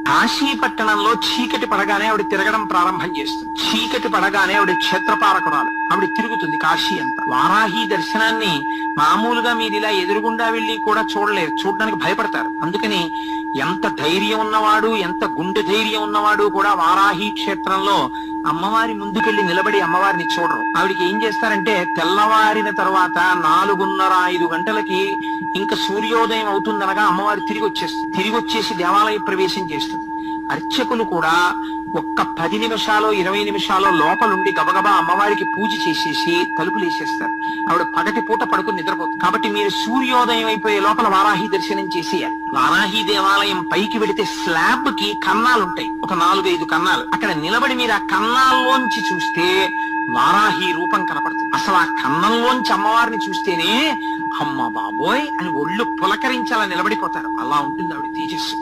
కాశీ పట్టణంలో చీకటి పడగానే ఆవిడ తిరగడం ప్రారంభం చేస్తుంది. చీకటి పడగానే ఆవిడ క్షేత్రపాలకురాలు, ఆవిడ తిరుగుతుంది కాశీ అంతా. వారాహి దర్శనాన్ని మామూలుగా మీరు ఇలా ఎదురుగుండా వెళ్ళి కూడా చూడలేరు, చూడడానికి భయపడతారు. అందుకని ఎంత ధైర్యం ఉన్నవాడు, ఎంత గుండె ధైర్యం ఉన్నవాడు కూడా వారాహి క్షేత్రంలో అమ్మవారి ముందుకెళ్లి నిలబడి అమ్మవారిని చూడరు. ఆవిడికి ఏం చేస్తారంటే తెల్లవారిన తర్వాత 4:30-5 గంటలకి ఇంకా సూర్యోదయం అవుతుందనగా అమ్మవారు తిరిగి వచ్చేసి దేవాలయ ప్రవేశం చేస్తుంది. అర్చకులు కూడా ఒక్క 10 నిమిషాలు 20 నిమిషాలు లోపలుండి గబగబా అమ్మవారికి పూజ చేసేసి తలుపులు వేసేస్తారు. ఆవిడ పగటి పూట పడుకుని నిద్రపోతుంది. కాబట్టి మీరు సూర్యోదయం అయిపోయే లోపల వారాహి దర్శనం చేసేయాలి. వారాహి దేవాలయం పైకి వెడితే స్లాబ్ కి కన్నాలుంటాయి, ఒక 4-5 కన్నాలు. అక్కడ నిలబడి మీరు ఆ కన్నాల్లోంచి చూస్తే వారాహి రూపం కనపడుతుంది. అసలు ఆ కన్నంలోంచి అమ్మవారిని చూస్తేనే అమ్మ బాబోయ్ అని ఒళ్ళు పులకరించాలని నిలబడిపోతారు. అలా ఉంటుంది ఆవిడ తేజస్సు.